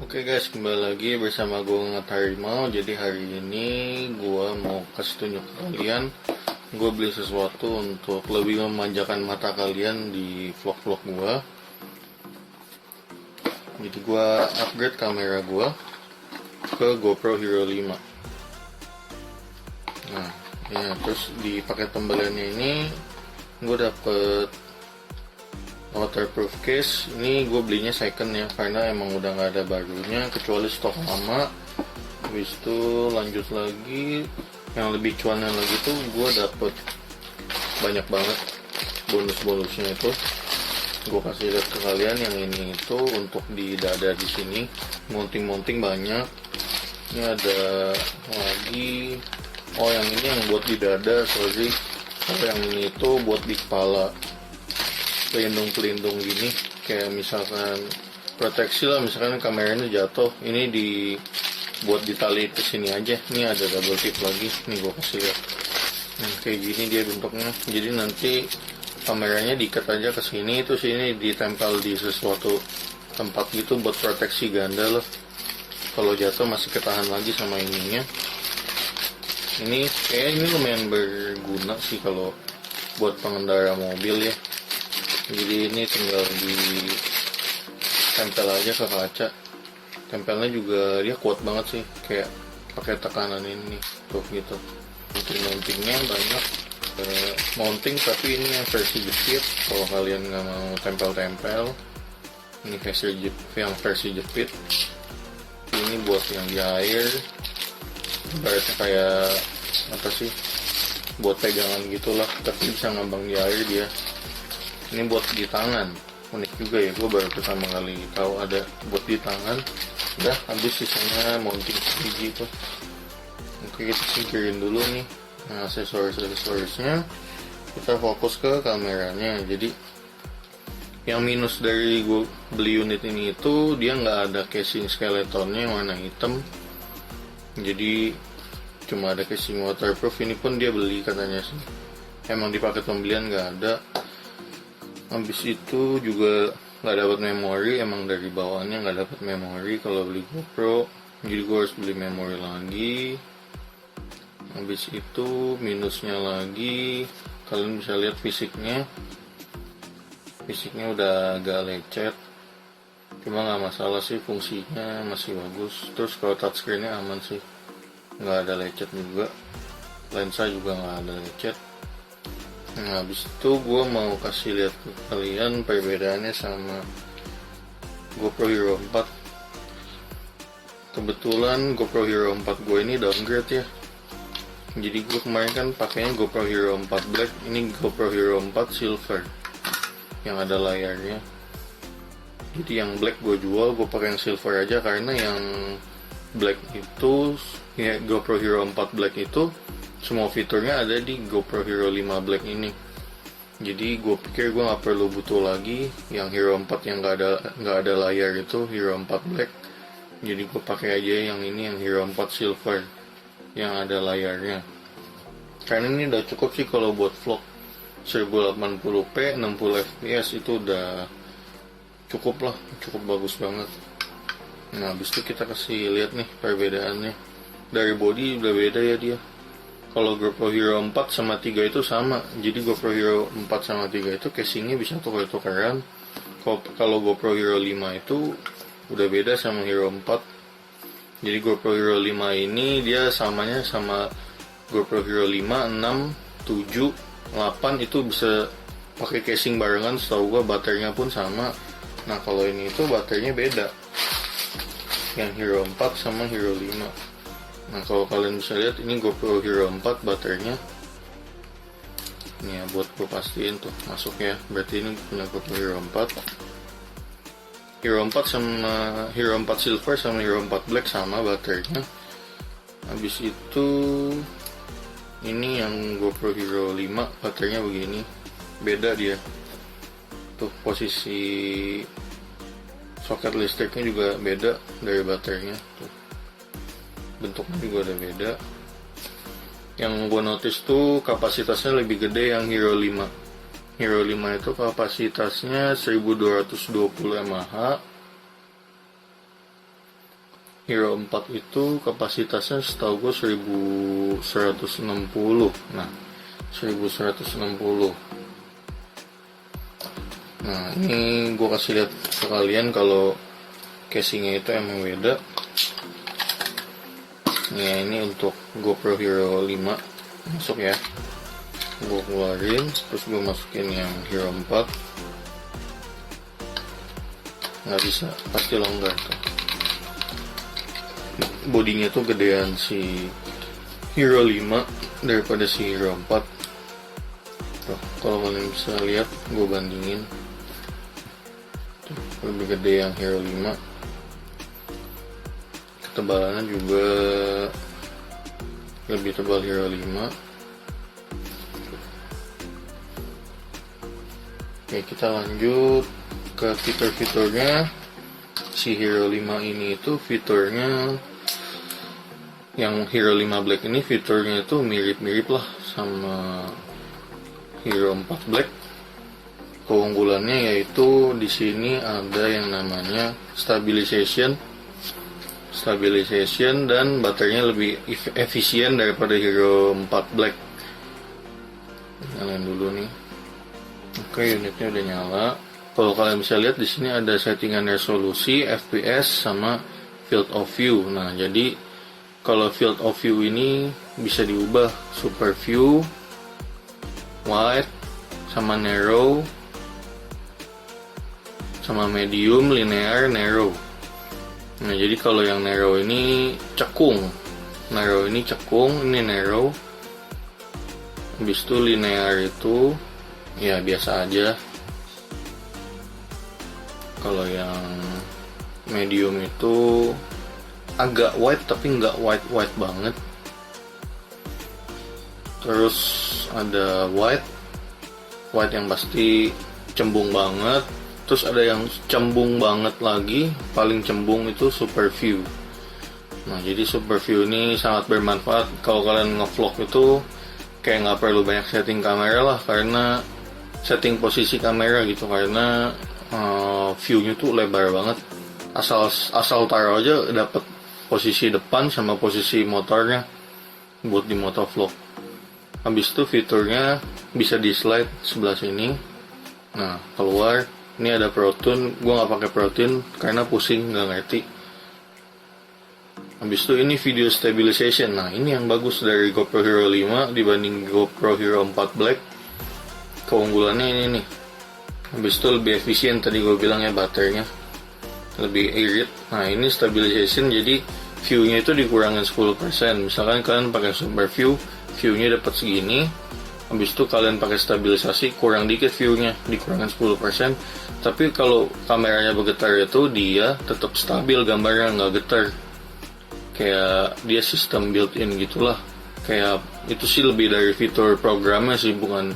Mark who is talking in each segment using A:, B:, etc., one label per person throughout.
A: Oke guys, kembali lagi bersama gue Ngat Harimau. Jadi hari ini gue mau kasih tunjuk ke kalian, gue beli sesuatu untuk lebih memanjakan mata kalian di vlog-vlog gue. Jadi gue upgrade kamera gue ke GoPro Hero 5. Nah, ya, terus di paket pembeliannya ini gue dapet waterproof case. Ini gue belinya second ya, karena emang udah nggak ada barunya kecuali stok lama. Habis itu lanjut lagi, yang lebih cuannya lagi tuh gue dapet banyak banget bonus-bonusnya itu. Gue kasih lihat ke kalian, yang ini itu untuk di dada di sini, mounting banyak. Ini ada lagi, oh yang ini yang buat di dada, sorry. Oh yang ini itu buat di kepala, pelindung gini, kayak misalkan proteksi lah, misalkan kameranya jatuh, ini buat ditali ke sini aja. Ini ada double tip lagi, nih gue kasih lihat. Nah, kayak gini dia bentuknya, jadi nanti kameranya diikat aja ke sini, itu sini ditempel di sesuatu tempat gitu buat proteksi ganda loh. Kalau jatuh masih ketahan lagi sama ininya. Ini kayak ini lumayan berguna sih kalau buat pengendara mobil ya. Jadi ini tinggal ditempel aja ke kaca. Tempelnya juga dia kuat banget sih, kayak pakai tekanan ini tuh gitu. Mountingnya banyak, mounting tapi ini yang versi jepit. Kalau kalian nggak mau tempel-tempel, ini versi jepit. Ini buat yang di air, ibaratnya kayak apa sih, buat pegangan gitulah, tapi bisa ngambang di air dia. Ini buat di tangan, unik juga ya, gue baru pertama kali tahu ada buat di tangan. Udah habis, sisanya mounting biji itu. Oke, kita singkirin dulu nih aksesorisnya. Kita fokus ke kameranya. Jadi yang minus dari gue beli unit ini itu dia nggak ada casing skeletonnya warna hitam. Jadi cuma ada casing waterproof. Ini pun dia beli katanya sih, emang di paket pembelian nggak ada. Habis itu juga nggak dapat memori, emang dari bawaannya nggak dapat memori kalau beli GoPro, jadi gue harus beli memori lagi. Habis itu minusnya lagi, kalian bisa lihat fisiknya udah agak lecet, cuma nggak masalah sih, fungsinya masih bagus. Terus kalau touchscreennya aman sih, nggak ada lecet juga, lensa juga nggak ada lecet. Nah, habis itu gue mau kasih lihat ke kalian perbedaannya sama GoPro Hero 4. Kebetulan GoPro Hero 4 gue ini downgrade ya. Jadi gue kemarin kan pakainya GoPro Hero 4 Black, ini GoPro Hero 4 Silver yang ada layarnya. Jadi yang Black gue jual, gue pakai yang Silver aja karena yang Black itu ya, GoPro Hero 4 Black itu semua fiturnya ada di GoPro Hero 5 Black ini. Jadi gue pikir gue nggak perlu butuh lagi yang Hero 4 yang nggak ada layar itu, Hero 4 Black. Jadi gue pakai aja yang ini, yang Hero 4 Silver yang ada layarnya. Karena ini udah cukup sih kalau buat vlog 1080p 60 fps itu udah cukup lah, cukup bagus banget. Nah, habis itu kita kasih lihat nih perbedaannya. Dari body udah beda ya dia. Kalau GoPro Hero 4 sama 3 itu sama. Jadi GoPro Hero 4 sama 3 itu casingnya bisa tuker-tukeran. Kalau GoPro Hero 5 itu udah beda sama Hero 4. Jadi GoPro Hero 5 ini dia samanya sama GoPro Hero 5, 6, 7, 8 itu bisa pakai casing barengan. Setahu gua baterainya pun sama. Nah, kalau ini itu baterainya beda, yang Hero 4 sama Hero 5. Nah, kalau kalian bisa lihat ini GoPro Hero 4 baterainya Ini ya buat gue pastiin tuh masuk ya. Berarti ini punya GoPro Hero 4. Hero 4 sama Hero 4 Silver sama Hero 4 Black sama baterainya. Habis itu ini yang GoPro Hero 5 baterainya begini, beda dia tuh, posisi soket listriknya juga beda dari baterainya tuh, bentuknya juga udah beda. Yang gue notice tuh kapasitasnya lebih gede yang Hero 5. Hero 5 itu kapasitasnya 1220 mAh. Hero 4 itu kapasitasnya setahu gue 1160. Nah, 1160. Nah, ini gue kasih lihat ke kalian kalau casingnya itu emang beda. Ya, ini untuk GoPro Hero 5 masuk ya. Gue keluarin, terus gue masukin yang Hero 4. Nggak bisa, pasti longgar tuh. Bodinya tuh gedean si Hero 5 daripada si Hero 4. Tuh, kalau kalian bisa lihat, gue bandingin. Tuh, lebih gede yang Hero 5. Ketebalannya juga lebih tebal Hero 5. Oke, kita lanjut ke fitur-fiturnya. Si Hero 5 ini itu fiturnya, yang Hero 5 Black ini fiturnya itu mirip-mirip lah sama Hero 4 Black. Keunggulannya yaitu di sini ada yang namanya stabilization dan baterainya lebih efisien daripada Hero 4 Black. Nyalain dulu nih. Oke, unitnya udah nyala. Kalau kalian bisa lihat di sini ada settingan resolusi, FPS sama field of view. Nah, jadi kalau field of view ini bisa diubah super view, wide, sama narrow, sama medium, linear, narrow. Nah, jadi kalau yang narrow ini cekung, ini narrow. Habis itu linear itu ya biasa aja. Kalau yang medium itu agak wide tapi nggak wide banget. Terus ada wide yang pasti cembung banget. Terus ada yang cembung banget lagi, paling cembung itu super view. Nah, jadi super view ini sangat bermanfaat kalau kalian ngevlog itu kayak nggak perlu banyak setting kamera lah, karena setting posisi kamera gitu, karena view-nya tuh lebar banget. Asal taruh aja dapat posisi depan sama posisi motornya buat di motovlog. Habis itu fiturnya bisa di slide sebelah sini. Nah, keluar. Ini ada Pro Tune, gue nggak pakai Pro Tune karena pusing, nggak ngerti. Habis itu ini video stabilization. Nah, ini yang bagus dari GoPro Hero 5 dibanding GoPro Hero 4 Black. Keunggulannya ini nih. Habis itu lebih efisien, tadi gue bilang ya, baterainya lebih irit. Nah, ini stabilization, jadi view-nya itu dikurangin 10%. Misalkan kalian pakai super view, view-nya dapat segini. Habis itu kalian pakai stabilisasi, kurang dikit view-nya, dikurangin 10%. Tapi kalau kameranya bergetar itu dia tetap stabil gambarnya, nggak getar. Kayak dia sistem built-in gitulah. Kayak itu sih lebih dari fitur programnya sih, bukan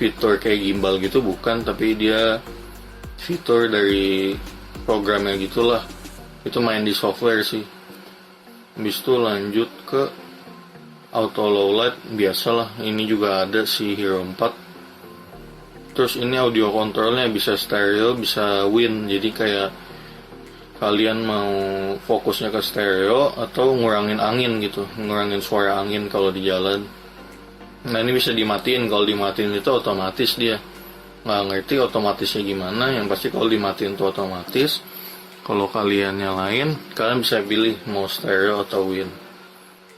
A: fitur kayak gimbal gitu, bukan. Tapi dia fitur dari programnya gitulah. Itu main di software sih. Habis itu lanjut ke auto low light, biasalah. Ini juga ada si Hero 4. Terus ini audio kontrolnya bisa stereo, bisa win. Jadi kayak kalian mau fokusnya ke stereo atau ngurangin angin gitu, ngurangin suara angin kalau di jalan. Nah, ini bisa dimatiin. Kalau dimatiin itu otomatis dia. Nggak ngerti otomatisnya gimana. Yang pasti kalau dimatiin itu otomatis. Kalau kalian nyalain, kalian bisa pilih mau stereo atau win.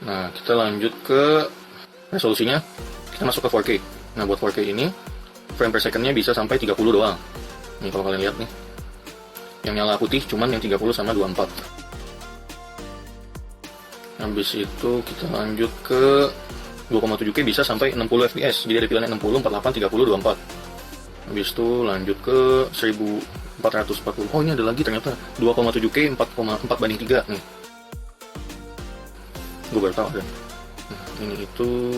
A: Nah, kita lanjut ke resolusinya. Kita masuk ke 4K. Nah, buat 4K ini frame per second-nya bisa sampai 30 doang. Nih kalau kalian lihat nih. Yang nyala putih cuman yang 30 sama 24. Habis itu kita lanjut ke 2,7K bisa sampai 60 fps. Jadi ada pilihannya 60, 48, 30, 24. Habis itu lanjut ke 1440. Oh, ini ada lagi ternyata 2,7K 4,4:3 nih. Gue baru tahu ada. Nah, ini itu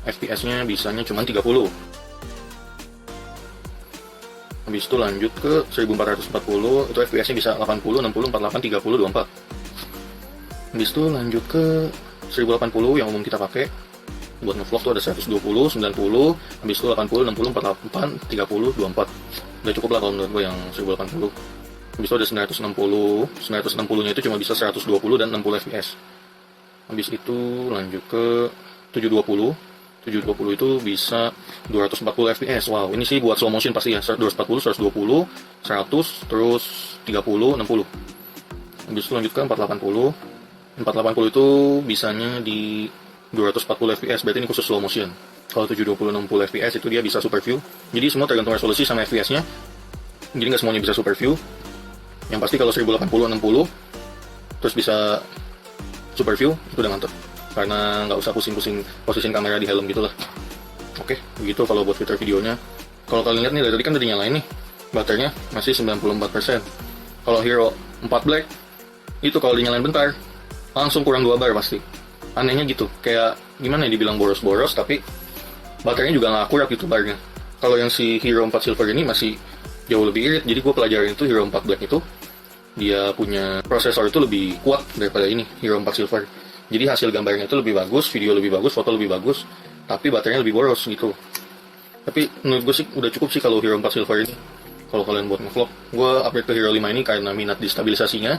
A: FPS-nya bisanya cuma 30. Habis itu lanjut ke 1440, itu FPS-nya bisa 80, 60, 48, 30, 24. Habis itu lanjut ke 1080 yang umum kita pakai. Buat ngevlog tuh ada 120, 90, habis itu 80, 60, 48, 30, 24. Udah cukup lah kalau menurut gue yang 1080. Habis itu ada 960, 960-nya itu cuma bisa 120 dan 60 fps. Habis itu lanjut ke 720. 720 itu bisa 240 fps. Wow, ini sih buat slow motion pasti ya. 240, 120, 100, terus 30, 60. Habis itu lanjut ke 480. 480 itu bisanya di 240 fps, berarti ini khusus slow motion. Kalau 720, 60 fps itu dia bisa super view. Jadi semua tergantung resolusi sama fps-nya. Jadi nggak semuanya bisa super view. Yang pasti kalau 1080, 60 terus bisa super view, itu udah mantep. Karena nggak usah pusing-pusing posisiin kamera di helm gitu lah. Oke, begitu kalau buat fitur videonya. Kalau kalian lihat nih, dari tadi kan udah dinyalain nih, baterainya masih 94%. Kalau Hero 4 Black itu kalau dinyalain bentar langsung kurang 2 bar pasti. Anehnya gitu, kayak gimana ya, dibilang boros-boros tapi baterainya juga nggak akurat gitu barnya. Kalau yang si Hero 4 Silver ini masih jauh lebih irit. Jadi gue pelajarin itu Hero 4 Black itu dia punya prosesor itu lebih kuat daripada ini Hero 4 Silver. Jadi hasil gambarnya itu lebih bagus, video lebih bagus, foto lebih bagus, tapi baterainya lebih boros gitu. Tapi menurut gue sih udah cukup sih kalau Hero 4 Silver ini. Kalau kalian buat ngevlog, gue upgrade ke Hero 5 ini karena minat di stabilisasinya.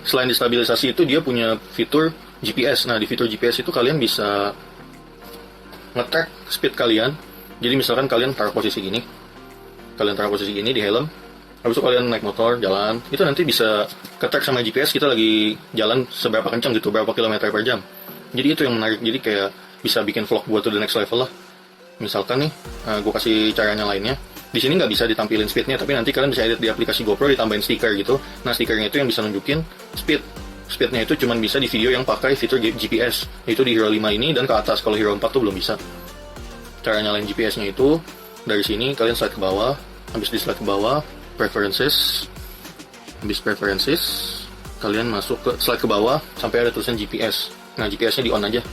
A: Selain di stabilisasi itu dia punya fitur GPS. Nah, di fitur GPS itu kalian bisa nge-track speed kalian. Jadi misalkan kalian taruh posisi gini, di helm, habis itu kalian naik motor, jalan, itu nanti bisa ke-track sama GPS kita lagi jalan seberapa kencang gitu, berapa kilometer per jam. Jadi itu yang menarik, jadi kayak bisa bikin vlog buat to the next level lah. Misalkan nih, gue kasih caranya lainnya. Di sini nggak bisa ditampilin speednya, tapi nanti kalian bisa edit di aplikasi GoPro, ditambahin stiker gitu. Nah, stikernya itu yang bisa nunjukin speednya itu cuma bisa di video yang pakai fitur GPS. Itu di Hero 5 ini dan ke atas, kalau Hero 4 tuh belum bisa. Cara nyalain GPS-nya itu dari sini kalian slide ke bawah, habis di slide ke bawah preferences, habis preferences kalian masuk ke slide ke bawah sampai ada tulisan GPS. Nah, GPS-nya di on aja.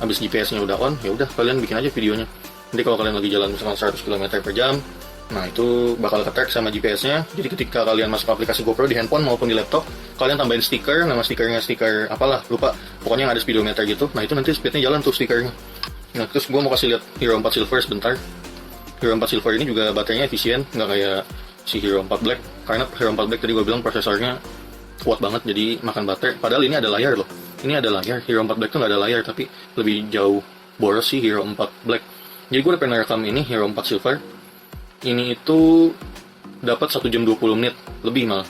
A: Habis GPS-nya udah on, ya udah kalian bikin aja videonya. Nanti kalau kalian lagi jalan misalkan 100 km per jam, nah itu bakal ke-track sama GPS-nya. Jadi ketika kalian masuk aplikasi GoPro di handphone maupun di laptop, kalian tambahin stiker, nama stikernya stiker apalah, lupa. Pokoknya yang ada speedometer gitu. Nah, itu nanti speednya jalan tuh stikernya. Nah, terus gue mau kasih lihat Hero 4 Silver sebentar. Hero 4 Silver ini juga baterainya efisien, nggak kayak si Hero 4 Black. Karena Hero 4 Black tadi gue bilang prosesornya kuat banget, jadi makan baterai. Padahal ini ada layar loh. Ini ada layar. Hero 4 Black tuh nggak ada layar, tapi lebih jauh boros sih Hero 4 Black. Jadi gue udah pernah rekam ini Hero 4 Silver. Ini itu dapat 1 jam 20 menit lebih malah.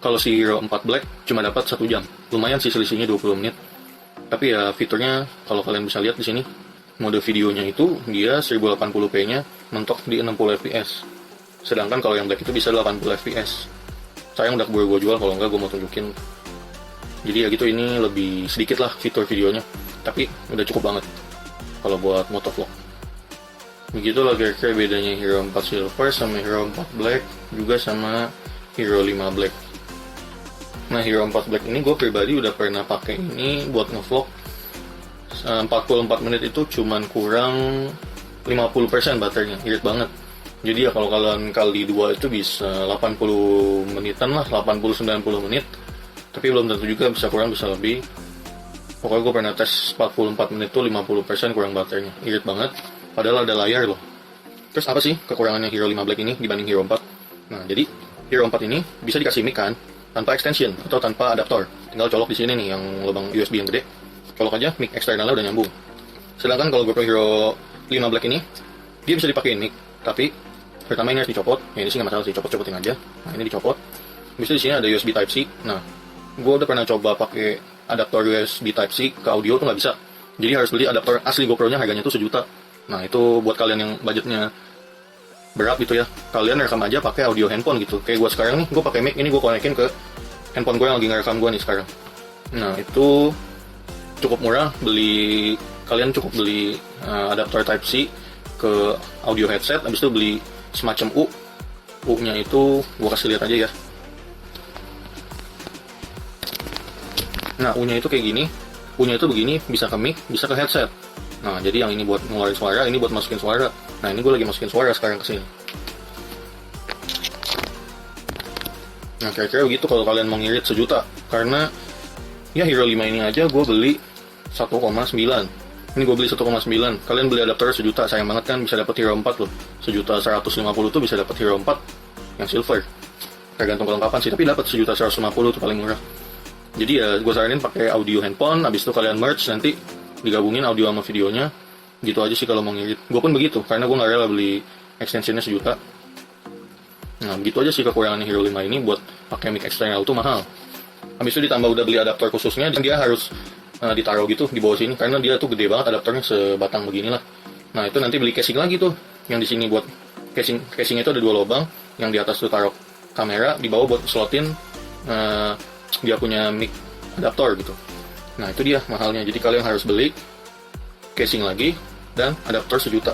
A: Kalau si Hero 4 Black cuma dapat 1 jam. Lumayan sih selisihnya 20 menit. Tapi ya fiturnya kalau kalian bisa lihat di sini, mode videonya itu dia 1080p-nya mentok di 60 fps. Sedangkan kalau yang Black itu bisa 80 fps. Sayang udah gue jual, kalau enggak gue mau tunjukin. Jadi ya gitu, ini lebih sedikit lah fitur videonya. Tapi udah cukup banget kalau buat motovlog. Begitulah kira-kira bedanya Hero 4 Silver sama Hero 4 Black, juga sama Hero 5 Black. Nah, Hero 4 Black ini gue pribadi udah pernah pakai ini buat ngevlog. 44 menit itu cuman kurang 50% baterainya, irit banget. Jadi ya kalau kalian kali 2 itu bisa 80 menitan lah, 80-90 menit. Tapi belum tentu juga, bisa kurang bisa lebih. Pokoknya gue pernah tes 44 menit tuh 50% kurang baterainya, irit banget. Padahal ada layar loh. Terus apa sih kekurangannya Hero 5 Black ini dibanding Hero 4? Nah, jadi Hero 4 ini bisa dikasih mic kan, tanpa extension atau tanpa adaptor. Tinggal colok di sini nih yang lubang USB yang gede. Colok aja, mic eksternalnya udah nyambung. Sedangkan kalau GoPro Hero 5 Black ini, dia bisa dipakai mic, tapi pertama ini harus dicopot. Ya ini sih nggak masalah sih, copot-copotin aja. Nah, ini dicopot. Bisa di sini ada USB Type C. Nah, gue udah pernah coba pakai adaptor USB Type C ke audio tuh nggak bisa. Jadi harus beli adaptor asli GoPro-nya, harganya tuh 1 juta. Nah, itu buat kalian yang budgetnya berat gitu ya, kalian rekam aja pakai audio handphone gitu. Kayak gue sekarang nih, gue pakai mic ini, gue konekin ke handphone gue yang lagi ngerekam gue nih sekarang. Nah, itu cukup murah, beli kalian cukup beli adaptor Type C ke audio headset, habis itu beli semacam U-nya itu gua kasih lihat aja ya. Nah, U-nya itu kayak gini. U-nya itu begini, bisa ke mic, bisa ke headset. Nah, jadi yang ini buat ngeluarin suara, ini buat masukin suara. Nah, ini gue lagi masukin suara sekarang ke sini. Nah, kira-kira begitu kalau kalian mau ngirit sejuta. Karena, ya Hero 5 ini aja gue beli 1,9. Ini gue beli 1,9. Kalian beli adapter sejuta, sayang banget kan bisa dapat Hero 4 loh. Sejuta 150 tuh bisa dapat Hero 4 yang silver. Tergantung kelengkapan sih, tapi dapat sejuta 150 tuh paling murah. Jadi ya gue saranin pakai audio handphone, habis itu kalian merge nanti digabungin audio sama videonya. Gitu aja sih kalau mau ngirit. Gue pun begitu, karena gue nggak rela beli extensionnya sejuta. Nah begitu aja sih kekurangannya Hero 5 ini, buat pakai mic eksternal tuh mahal. Habis itu ditambah udah beli adapter khususnya, dan dia harus ditaruh gitu di bawah sini, karena dia tuh gede banget adapternya, sebatang beginilah. Nah itu nanti beli casing lagi tuh, yang di sini buat casingnya itu ada 2 lubang, yang di atas tuh taruh kamera, di bawah buat slotin dia punya mic adaptor gitu. Nah itu dia mahalnya, jadi kalian harus beli casing lagi dan adaptor sejuta.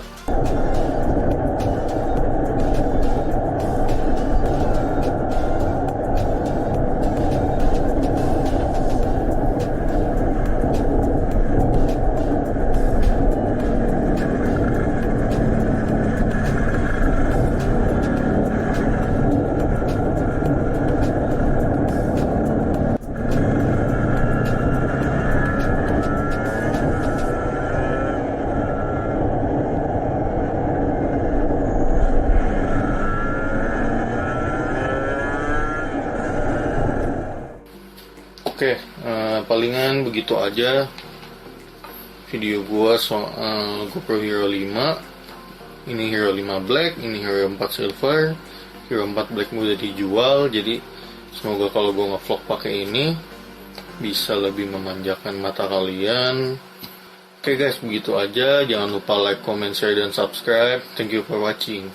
A: Oke, palingan begitu aja video gua soal GoPro Hero 5. Ini Hero 5 Black, ini Hero 4 Silver. Hero 4 Black udah dijual, jadi semoga kalau gua nge-vlog pakai ini bisa lebih memanjakan mata kalian. Oke guys, begitu aja. Jangan lupa like, comment, share, dan subscribe. Thank you for watching.